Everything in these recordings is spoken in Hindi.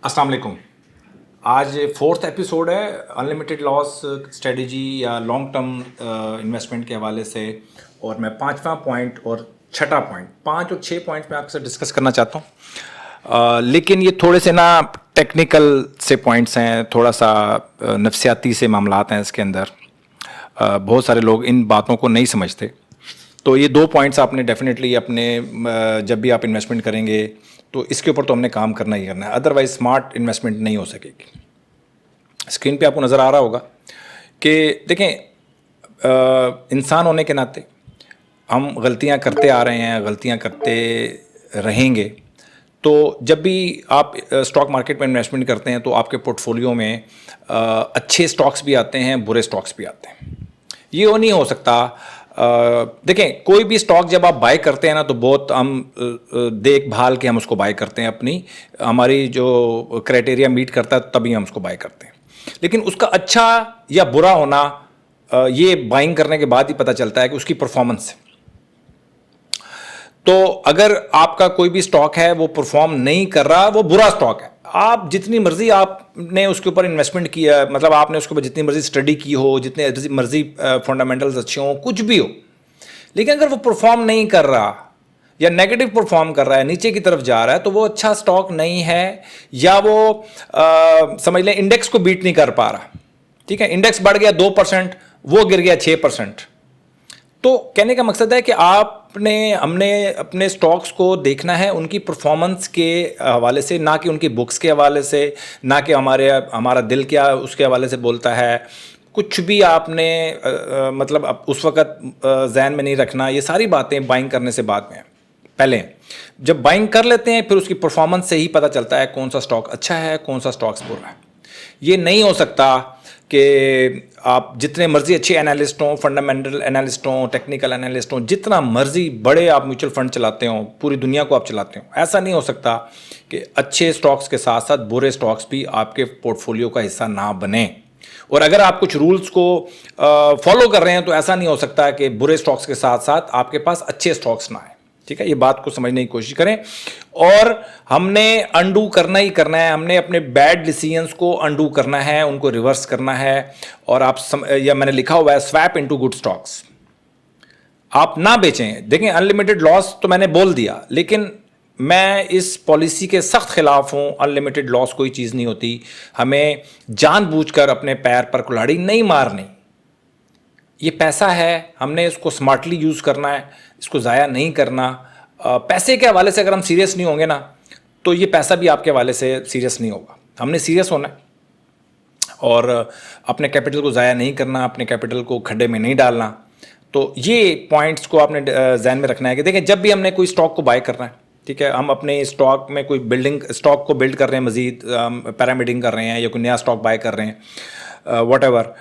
अस्सलाम वालेकुम। आज फोर्थ एपिसोड है अनलिमिटेड लॉस स्ट्रेटजी या लॉन्ग टर्म इन्वेस्टमेंट के हवाले से, और मैं पांचवा पॉइंट और छठा पॉइंट, पांच और छः पॉइंट मैं आपसे डिस्कस करना चाहता हूँ। लेकिन ये थोड़े से ना टेक्निकल से पॉइंट्स हैं, थोड़ा सा नफसियाती से मामलात हैं इसके अंदर। बहुत सारे लोग इन बातों को नहीं समझते। तो ये दो पॉइंट्स आपने डेफिनेटली अपने जब भी आप इन्वेस्टमेंट करेंगे तो इसके ऊपर तो हमने काम करना ही करना है, अदरवाइज स्मार्ट इन्वेस्टमेंट नहीं हो सकेगी। स्क्रीन पे आपको नज़र आ रहा होगा कि देखें, इंसान होने के नाते हम गलतियां करते आ रहे हैं, गलतियां करते रहेंगे। तो जब भी आप स्टॉक मार्केट में इन्वेस्टमेंट करते हैं तो आपके पोर्टफोलियो में अच्छे स्टॉक्स भी आते हैं, बुरे स्टॉक्स भी आते हैं। ये वो नहीं हो सकता। देखें, कोई भी स्टॉक जब आप बाय करते हैं ना तो बहुत हम देखभाल के हम उसको बाय करते हैं, अपनी हमारी जो क्राइटेरिया मीट करता है तभी हम उसको बाय करते हैं। लेकिन उसका अच्छा या बुरा होना ये बाइंग करने के बाद ही पता चलता है कि उसकी परफॉर्मेंस से। तो अगर आपका कोई भी स्टॉक है वो परफॉर्म नहीं कर रहा, वो बुरा स्टॉक है। आप जितनी मर्जी आपने उसके ऊपर इन्वेस्टमेंट किया, मतलब आपने उसके ऊपर जितनी मर्जी स्टडी की हो, जितने मर्जी फंडामेंटल्स अच्छे हों, कुछ भी हो, लेकिन अगर वो परफॉर्म नहीं कर रहा या नेगेटिव परफॉर्म कर रहा है, नीचे की तरफ जा रहा है, तो वो अच्छा स्टॉक नहीं है। या वो समझ लें इंडेक्स को बीट नहीं कर पा रहा। ठीक है, इंडेक्स बढ़ गया 2%, वो गिर गया 6%। तो कहने का मकसद है कि हमने अपने स्टॉक्स को देखना है उनकी परफॉर्मेंस के हवाले से, ना कि उनकी बुक्स के हवाले से, ना कि हमारा दिल क्या उसके हवाले से बोलता है। कुछ भी आपने मतलब उस वक़्त जहन में नहीं रखना। ये सारी बातें बाइंग करने से बाद में, पहले जब बाइंग कर लेते हैं फिर उसकी परफॉर्मेंस से ही पता चलता है कौन सा स्टॉक अच्छा है, कौन सा स्टॉक बुरा है। ये नहीं हो सकता कि आप जितने मर्जी अच्छे एनालिस्ट हों, फंडामेंटल एनालिस्ट हों, टेक्निकल एनालिस्ट हों, जितना मर्जी बड़े आप म्यूचुअल फंड चलाते हों, पूरी दुनिया को आप चलाते हों, ऐसा नहीं हो सकता कि अच्छे स्टॉक्स के साथ साथ बुरे स्टॉक्स भी आपके पोर्टफोलियो का हिस्सा ना बने। और अगर आप कुछ रूल्स को फॉलो कर रहे हैं तो ऐसा नहीं हो सकता कि बुरे स्टॉक्स के साथ साथ आपके पास अच्छे स्टॉक्स ना आए। ठीक है, ये बात को समझने की कोशिश करें। और हमने अंडू करना ही करना है, हमने अपने बैड डिसीजंस को अंडू करना है, उनको रिवर्स करना है। और या मैंने लिखा हुआ है स्वैप इनटू गुड स्टॉक्स। आप ना बेचें। देखें, अनलिमिटेड लॉस तो मैंने बोल दिया, लेकिन मैं इस पॉलिसी के सख्त खिलाफ हूं। अनलिमिटेड लॉस कोई चीज़ नहीं होती। हमें जानबूझकर अपने पैर पर कुल्हाड़ी नहीं मारनी। ये पैसा है, हमने इसको स्मार्टली यूज़ करना है, इसको ज़ाया नहीं करना। पैसे के हवाले से अगर हम सीरियस नहीं होंगे ना तो ये पैसा भी आपके हवाले से सीरियस नहीं होगा। हमने सीरियस होना है और अपने कैपिटल को ज़ाया नहीं करना, अपने कैपिटल को खड्डे में नहीं डालना। तो ये पॉइंट्स को आपने जहन में रखना है कि देखें, जब भी हमने कोई स्टॉक को बाय करना है, ठीक है, हम अपने स्टॉक में कोई स्टॉक को बिल्ड कर रहे हैं, मजीद पैरामीडिंग कर रहे हैं या कोई नया स्टॉक बाय कर रहे हैं, वट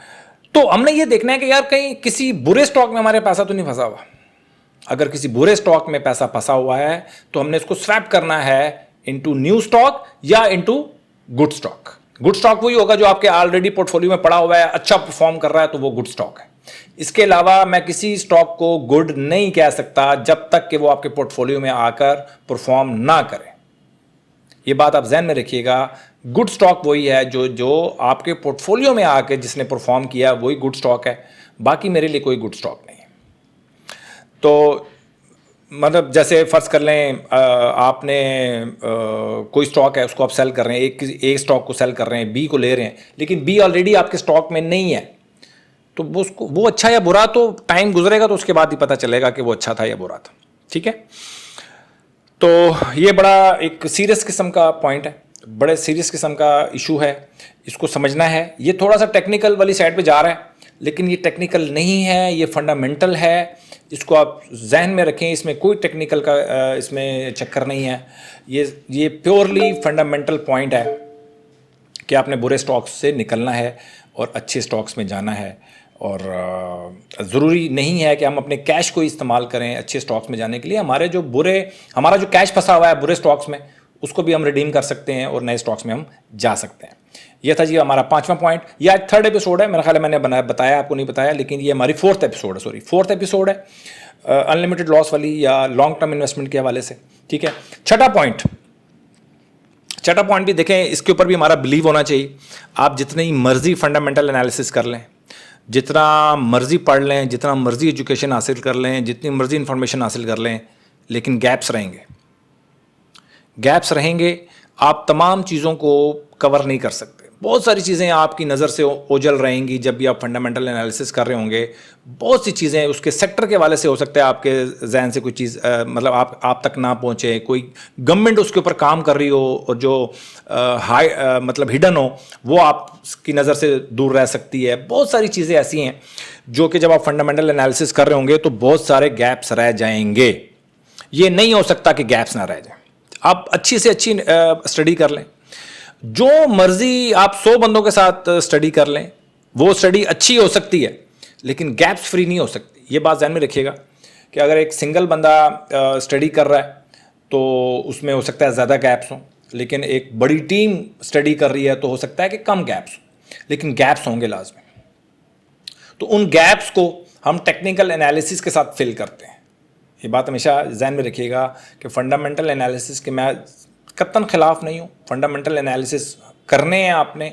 तो हमने ये देखना है कि यार कहीं किसी बुरे स्टॉक में हमारे पैसा तो नहीं फंसा हुआ। अगर किसी बुरे स्टॉक में पैसा फंसा हुआ है तो हमने इसको स्वैप करना है इनटू न्यू स्टॉक या into good stock. Good stock वही होगा जो आपके ऑलरेडी पोर्टफोलियो में पड़ा हुआ है, अच्छा परफॉर्म कर रहा है, तो वो गुड स्टॉक है। इसके अलावा मैं किसी स्टॉक को गुड नहीं कह सकता जब तक कि वो आपके पोर्टफोलियो में आकर परफॉर्म ना करे। ये बात आप जहन में रखिएगा। गुड स्टॉक वही है जो आपके पोर्टफोलियो में आके जिसने परफॉर्म किया वही गुड स्टॉक है। बाकी मेरे लिए कोई गुड स्टॉक नहीं है। तो मतलब जैसे फ़र्ज़ कर लें, आपने कोई स्टॉक है उसको आप सेल कर रहे हैं, एक स्टॉक को सेल कर रहे हैं, बी को ले रहे हैं, लेकिन बी ऑलरेडी आपके स्टॉक में नहीं है। तो वो अच्छा या बुरा तो टाइम गुजरेगा तो उसके बाद ही पता चलेगा कि वो अच्छा था या बुरा था। ठीक है, तो ये बड़ा एक सीरियस किस्म का पॉइंट है, बड़े सीरियस किस्म का इशू है, इसको समझना है। ये थोड़ा सा टेक्निकल वाली साइड पे जा रहा है, लेकिन ये टेक्निकल नहीं है, ये फंडामेंटल है। इसको आप जहन में रखें, इसमें कोई टेक्निकल का इसमें चक्कर नहीं है। ये प्योरली फंडामेंटल पॉइंट है कि आपने बुरे स्टॉक्स से निकलना है और अच्छे स्टॉक्स में जाना है। और ज़रूरी नहीं है कि हम अपने कैश को इस्तेमाल करें अच्छे स्टॉक्स में जाने के लिए। हमारा जो कैश फंसा हुआ है बुरे स्टॉक्स में, उसको भी हम रिडीम कर सकते हैं और नए स्टॉक्स में हम जा सकते हैं। यह था जी हमारा पांचवा पॉइंट। यह आज थर्ड एपिसोड है, मेरा ख्याल है मैंने बताया, आपको नहीं बताया, लेकिन ये हमारी फोर्थ एपिसोड है अनलिमिटेड लॉस वाली या लॉन्ग टर्म इन्वेस्टमेंट के हवाले से। ठीक है, छठा छठा पॉइंट भी देखें, इसके ऊपर भी हमारा बिलीव होना चाहिए। आप जितनी मर्जी फंडामेंटल एनालिसिस कर लें, जितना मर्जी पढ़ लें, जितना मर्जी एजुकेशन हासिल कर लें, जितनी मर्जी इंफॉर्मेशन हासिल कर लें, लेकिन गैप्स रहेंगे। गैप्स रहेंगे, आप तमाम चीज़ों को कवर नहीं कर सकते। बहुत सारी चीज़ें आपकी नज़र से ओझल रहेंगी जब भी आप फंडामेंटल एनालिसिस कर रहे होंगे। बहुत सी चीज़ें उसके सेक्टर के वाले से हो सकता है आपके जहन से कोई चीज़ मतलब आप तक ना पहुँचे, कोई गवर्नमेंट उसके ऊपर काम कर रही हो और जो हाई मतलब हिडन हो, वो आपकी नज़र से दूर रह सकती है। बहुत सारी चीज़ें ऐसी हैं जो कि जब आप फंडामेंटल एनालिसिस कर रहे होंगे तो बहुत सारे गैप्स रह जाएंगे। ये नहीं हो सकता कि गैप्स ना रह जाए। आप अच्छी से अच्छी स्टडी कर लें, जो मर्जी आप 100 बंदों के साथ स्टडी कर लें, वो स्टडी अच्छी हो सकती है लेकिन गैप्स फ्री नहीं हो सकती। ये बात ध्यान में रखिएगा कि अगर एक सिंगल बंदा स्टडी कर रहा है तो उसमें हो सकता है ज़्यादा गैप्स हों, लेकिन एक बड़ी टीम स्टडी कर रही है तो हो सकता है कि कम गैप्स हों, लेकिन गैप्स होंगे लाजमी। तो उन गैप्स को हम टेक्निकल एनालिसिस के साथ फिल करते हैं। ये बात हमेशा ध्यान में रखिएगा कि फंडामेंटल एनालिसिस के मैं कतन खिलाफ नहीं हूँ। फंडामेंटल एनालिसिस करने हैं आपने,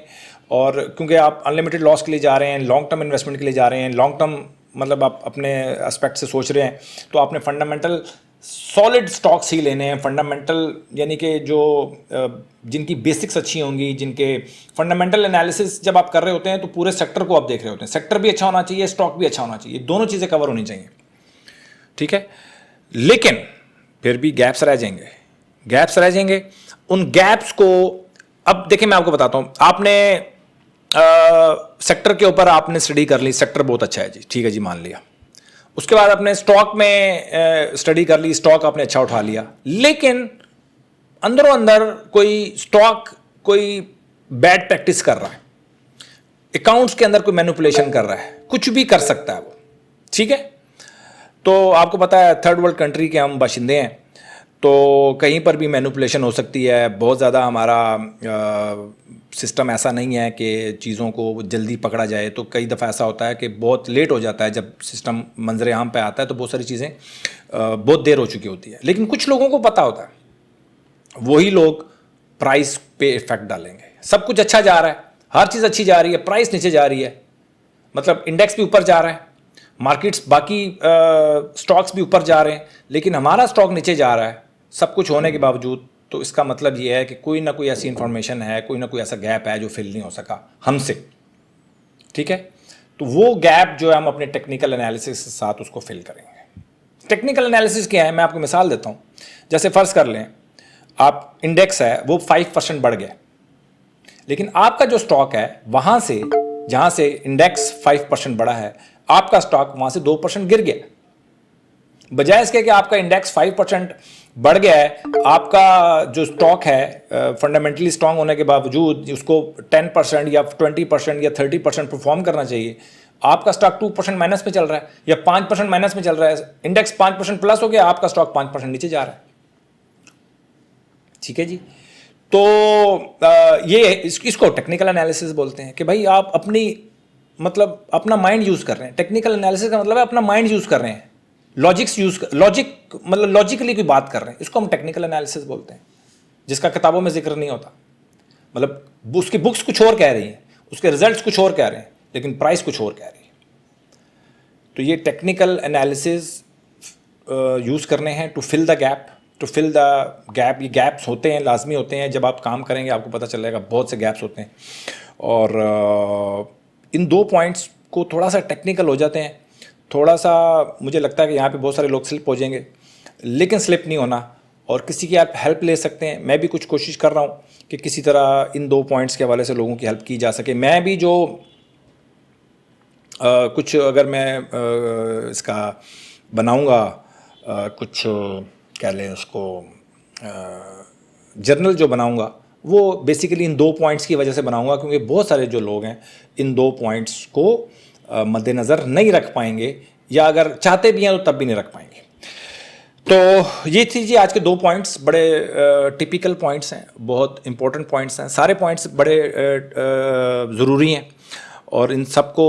और क्योंकि आप अनलिमिटेड लॉस के लिए जा रहे हैं, लॉन्ग टर्म इन्वेस्टमेंट के लिए जा रहे हैं, लॉन्ग टर्म मतलब आप अपने एस्पेक्ट से सोच रहे हैं, तो आपने फंडामेंटल सॉलिड स्टॉक्स ही लेने हैं। फंडामेंटल यानी कि जो जिनकी बेसिक्स अच्छी होंगी, जिनके फंडामेंटल एनालिसिस जब आप कर रहे होते हैं तो पूरे सेक्टर को आप देख रहे होते हैं। सेक्टर भी अच्छा होना चाहिए, स्टॉक भी अच्छा होना चाहिए, दोनों चीज़ें कवर होनी चाहिए, ठीक है। लेकिन फिर भी गैप्स रह जाएंगे, गैप्स रह जाएंगे। उन गैप्स को अब देखिए, मैं आपको बताता हूं। आपने सेक्टर के ऊपर आपने स्टडी कर ली, सेक्टर बहुत अच्छा है जी, ठीक है जी, मान लिया। उसके बाद आपने स्टॉक में स्टडी कर ली, स्टॉक आपने अच्छा उठा लिया, लेकिन अंदरों अंदर कोई स्टॉक कोई बैड प्रैक्टिस कर रहा है, अकाउंट्स के अंदर कोई मैनिपुलेशन कर रहा है, कुछ भी कर सकता है वो, ठीक है। तो आपको पता है थर्ड वर्ल्ड कंट्री के हम बाशिंदे हैं, तो कहीं पर भी मैनिपुलेशन हो सकती है। बहुत ज़्यादा हमारा सिस्टम ऐसा नहीं है कि चीज़ों को जल्दी पकड़ा जाए। तो कई दफ़ा ऐसा होता है कि बहुत लेट हो जाता है, जब सिस्टम मंजर आम पे आता है तो बहुत सारी चीज़ें बहुत देर हो चुकी होती है। लेकिन कुछ लोगों को पता होता है, वही लोग प्राइस पे इफेक्ट डालेंगे। सब कुछ अच्छा जा रहा है, हर चीज़ अच्छी जा रही है, प्राइस नीचे जा रही है, मतलब इंडेक्स भी ऊपर जा रहा है, मार्केट्स बाकी स्टॉक्स भी ऊपर जा रहे हैं, लेकिन हमारा स्टॉक नीचे जा रहा है सब कुछ होने के बावजूद। तो इसका मतलब ये है कि कोई ना कोई ऐसी इंफॉर्मेशन है, कोई ना कोई ऐसा गैप है जो फिल नहीं हो सका हमसे, ठीक है। तो वो गैप जो है हम अपने टेक्निकल एनालिसिस के साथ उसको फिल करेंगे। टेक्निकल एनालिसिस क्या है, मैं आपको मिसाल देता हूँ। जैसे फ़र्ज़ कर लें आप इंडेक्स है वो 5% बढ़ गया, लेकिन आपका जो स्टॉक है वहाँ से, जहाँ से इंडेक्स 5% बढ़ा है, आपका स्टॉक वहाँ से 2% गिर गया। बजाय इसके कि आपका इंडेक्स 5% बढ़ गया है, आपका जो स्टॉक है फंडामेंटली स्ट्रांग होने के बावजूद उसको 10% या 20% या 30% परफॉर्म करना चाहिए, आपका स्टॉक 2% माइनस में चल रहा है या 5% माइनस में चल रहा है। इंडेक्स 5% प्लस हो गया, आपका स्टॉक 5% नीचे जा रहा है, ठीक है जी। तो ये इसको टेक्निकल एनालिसिस बोलते हैं कि भाई आप अपनी मतलब अपना माइंड यूज़ कर रहे हैं। टेक्निकल एनालिसिस का मतलब है अपना माइंड यूज़ कर रहे हैं, लॉजिक मतलब लॉजिकली कोई बात कर रहे हैं, इसको हम टेक्निकल एनालिसिस बोलते हैं, जिसका किताबों में जिक्र नहीं होता। मतलब उसकी बुक्स कुछ और कह रही हैं, उसके रिजल्ट्स कुछ और कह रहे हैं, लेकिन प्राइस कुछ और कह रही है। तो ये टेक्निकल एनालिसिस यूज़ करने हैं to fill the gap, to fill the gap. ये गैप्स होते हैं, लाजमी होते हैं। जब आप काम करेंगे आपको पता चलेगा बहुत से गैप्स होते हैं। और इन 2 पॉइंट्स को थोड़ा सा टेक्निकल हो जाते हैं, थोड़ा सा मुझे लगता है कि यहाँ पे बहुत सारे लोग स्लिप हो जाएंगे, लेकिन स्लिप नहीं होना, और किसी की आप हेल्प ले सकते हैं। मैं भी कुछ कोशिश कर रहा हूँ कि किसी तरह इन 2 पॉइंट्स के हवाले से लोगों की हेल्प की जा सके। मैं भी जो कुछ अगर मैं इसका बनाऊँगा कुछ कह लें उसको जर्नल जो बनाऊँगा, वो बेसिकली इन 2 पॉइंट्स की वजह से बनाऊँगा, क्योंकि बहुत सारे जो लोग हैं इन 2 पॉइंट्स को मद्देनज़र नहीं रख पाएंगे, या अगर चाहते भी हैं तो तब भी नहीं रख पाएंगे। तो ये थी जी आज के 2 पॉइंट्स, बड़े टिपिकल पॉइंट्स हैं, बहुत इंपॉर्टेंट पॉइंट्स हैं। सारे पॉइंट्स बड़े ज़रूरी हैं, और इन सबको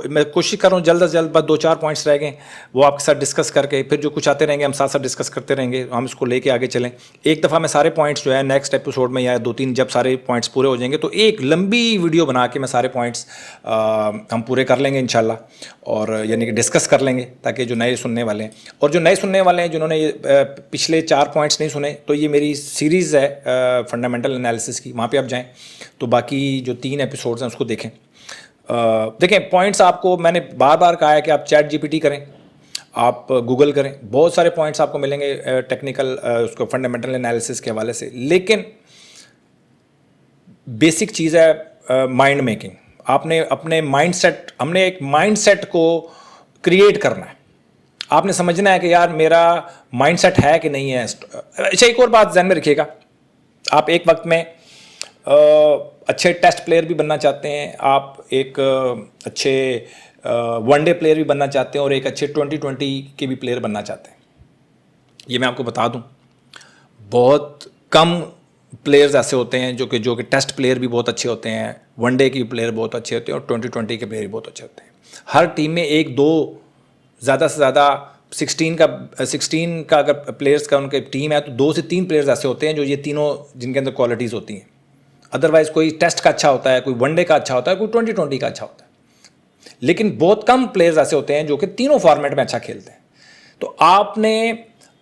मैं कोशिश कर रहा हूँ जल्द से जल्द, बस 2-4 पॉइंट्स रह गए वो आपके साथ डिस्कस करके, फिर जो कुछ आते रहेंगे हम साथ साथ डिस्कस करते रहेंगे, हम इसको लेके आगे चलें। एक दफ़ा मैं सारे पॉइंट्स जो है नेक्स्ट एपिसोड में या 2-3 जब सारे पॉइंट्स पूरे हो जाएंगे तो एक लंबी वीडियो बना के मैं सारे पॉइंट्स हम पूरे कर लेंगे इंशाल्लाह, और यानी कि डिस्कस कर लेंगे, ताकि जो नए सुनने वाले हैं और जो नए सुनने वाले हैं जिन्होंने ये पिछले 4 पॉइंट्स नहीं सुने, तो ये मेरी सीरीज़ है फंडामेंटल एनालिसिस की, वहाँ पे आप जाएं तो बाकी जो 3 एपिसोड्स हैं उसको देखें। देखें पॉइंट्स आपको मैंने बार बार कहा है कि आप चैट जीपीटी करें, आप गूगल करें, बहुत सारे पॉइंट्स आपको मिलेंगे टेक्निकल उसको फंडामेंटल एनालिसिस के हवाले से, लेकिन बेसिक चीज़ है माइंड मेकिंग। आपने अपने माइंडसेट, हमने एक माइंडसेट को क्रिएट करना है, आपने समझना है कि यार मेरा माइंडसेट है कि नहीं है। अच्छा एक और बात ध्यान में रखिएगा, आप एक वक्त में अच्छे टेस्ट प्लेयर भी बनना चाहते हैं, आप एक अच्छे वनडे प्लेयर भी बनना चाहते हैं और एक अच्छे 2020 के भी प्लेयर बनना चाहते हैं। ये मैं आपको बता दूं, बहुत कम प्लेयर्स ऐसे होते हैं जो कि टेस्ट प्लेयर भी बहुत अच्छे होते हैं, वनडे के प्लेयर बहुत अच्छे होते हैं और 2020 के प्लेयर भी बहुत अच्छे होते हैं। हर टीम में 1-2 ज़्यादा से ज़्यादा 16 का अगर प्लेयर्स का उनके टीम है तो 2 से 3 प्लेयर्स ऐसे होते हैं जो ये तीनों जिनके अंदर क्वालिटीज़ होती हैं। अदरवाइज़ कोई टेस्ट का अच्छा होता है, कोई वनडे का अच्छा होता है, कोई 2020 का अच्छा होता है, लेकिन बहुत कम प्लेयर्स ऐसे होते हैं जो कि तीनों फॉर्मेट में अच्छा खेलते हैं। तो आपने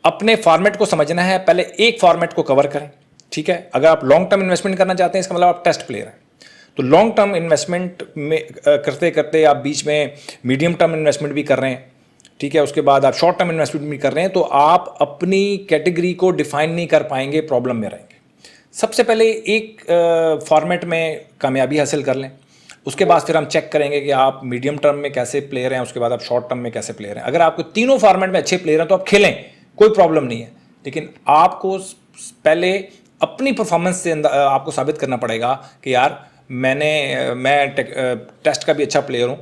अपने फॉर्मेट को समझना है, पहले एक फॉर्मेट को कवर करें, ठीक है। अगर आप लॉन्ग टर्म इन्वेस्टमेंट करना चाहते हैं, इसका मतलब आप टेस्ट प्लेयर हैं, तो लॉन्ग टर्म इन्वेस्टमेंट में करते करते आप बीच में मीडियम टर्म इन्वेस्टमेंट भी कर रहे हैं, ठीक है, उसके बाद आप शॉर्ट टर्म इन्वेस्टमेंट भी कर रहे हैं, तो आप अपनी कैटेगरी को डिफाइन नहीं कर पाएंगे, प्रॉब्लम में रहेंगे। सबसे पहले एक फॉर्मेट में कामयाबी हासिल कर लें, उसके बाद फिर हम चेक करेंगे कि आप मीडियम टर्म में कैसे प्लेयर हैं, उसके बाद आप शॉर्ट टर्म में कैसे प्लेयर हैं। अगर आपको तीनों फॉर्मेट में अच्छे प्लेयर हैं तो आप खेलें, कोई प्रॉब्लम नहीं है, लेकिन आपको पहले अपनी परफॉर्मेंस से आपको साबित करना पड़ेगा कि यार मैं टेस्ट का भी अच्छा प्लेयर हूँ,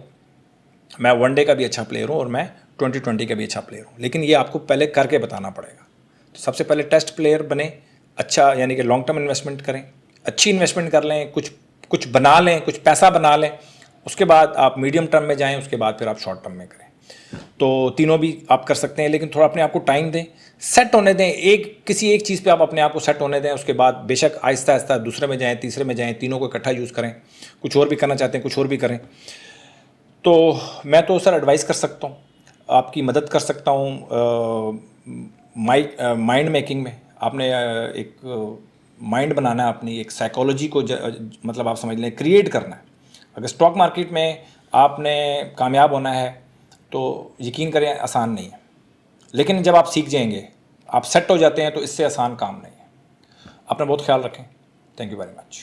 मैं वनडे का भी अच्छा प्लेयर हूँ और मैं 2020 का भी अच्छा प्लेयर हूँ, लेकिन ये आपको पहले करके बताना पड़ेगा। तो सबसे पहले टेस्ट प्लेयर बने, अच्छा यानी कि लॉन्ग टर्म इन्वेस्टमेंट करें, अच्छी इन्वेस्टमेंट कर लें, कुछ बना लें, कुछ पैसा बना लें, उसके बाद आप मीडियम टर्म में जाएं, उसके बाद फिर आप शॉर्ट टर्म में करें। तो तीनों भी आप कर सकते हैं, लेकिन थोड़ा अपने आप को टाइम दें, सेट होने दें, किसी एक चीज़ पे आप अपने आप को सेट होने दें, उसके बाद बेशक आहिस्ता आहिस्ता दूसरे में जाएं, तीसरे में जाएं, तीनों को इकट्ठा यूज़ करें, कुछ और भी करना चाहते हैं कुछ और भी करें। तो मैं तो सर एडवाइस कर सकता हूँ, आपकी मदद कर सकता हूँ माइंड मेकिंग में। आपने एक माइंड बनाना है, अपनी एक साइकोलॉजी को मतलब आप समझ लें क्रिएट करना है। अगर स्टॉक मार्केट में आपने कामयाब होना है तो यकीन करें आसान नहीं है, लेकिन जब आप सीख जाएंगे, आप सेट हो जाते हैं, तो इससे आसान काम नहीं है। अपना बहुत ख्याल रखें। Thank you very much.